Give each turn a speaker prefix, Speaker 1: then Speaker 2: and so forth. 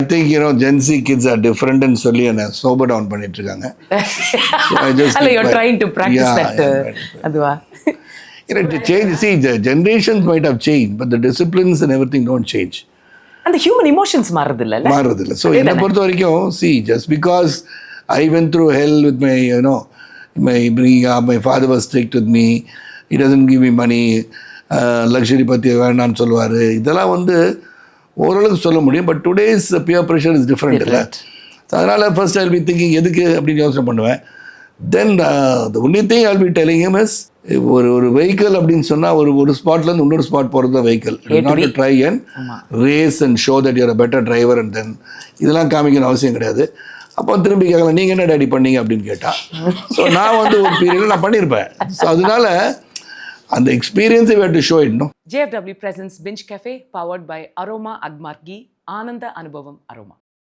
Speaker 1: I think, Gen Z kids are different and சொல்லி என்ன sober down பண்ணிட்டு இருக்காங்க. So I just
Speaker 2: அல்ல, you're trying to practice that.
Speaker 1: right.
Speaker 2: அதுவா?
Speaker 1: To change, see, the generations might have changed, but the disciplines and everything don't change.
Speaker 2: அந்த human emotions மாறுதில்ல.
Speaker 1: மாறுதில்ல. So என்னை பொறுத்த வரைக்கும், see, just because I went through hell with my, my bringing up, my father was strict with me, he doesn't give me money, luxury பற்றி வேண்டான்னு சொல்லுவார், இதெல்லாம் ஓரளவுக்கு சொல்ல முடியும். But today's peer pressure is different இல்லை. அதனால் first I will be thinking எதுக்கு அப்படின்னு யோசனை பண்ணுவேன். Then the only thing I will be telling him is, ஒரு வெஹிக்கிள் அப்படின்னு சொன்னால் ஒரு ஸ்பாட்லேருந்து இன்னொரு ஸ்பாட் போகிறது தான் vehicle. Not to try and race and show that you're a better driver and then இதெல்லாம் காமிக்கணும் அவசியம் கிடையாது. அப்போ திரும்பி கேட்கலாம், நீங்கள் என்ன டேடி பண்ணீங்க அப்படின்னு கேட்டால், ஸோ நான் ஒரு பீரியடில் நான் பண்ணியிருப்பேன். ஸோ அதனால அந்த எக்ஸ்பீரியன்ஸை we have to show it, no?
Speaker 2: JFW presents Binge Cafe, powered by Aroma Agmargi, Ananda Anubhavam Aroma.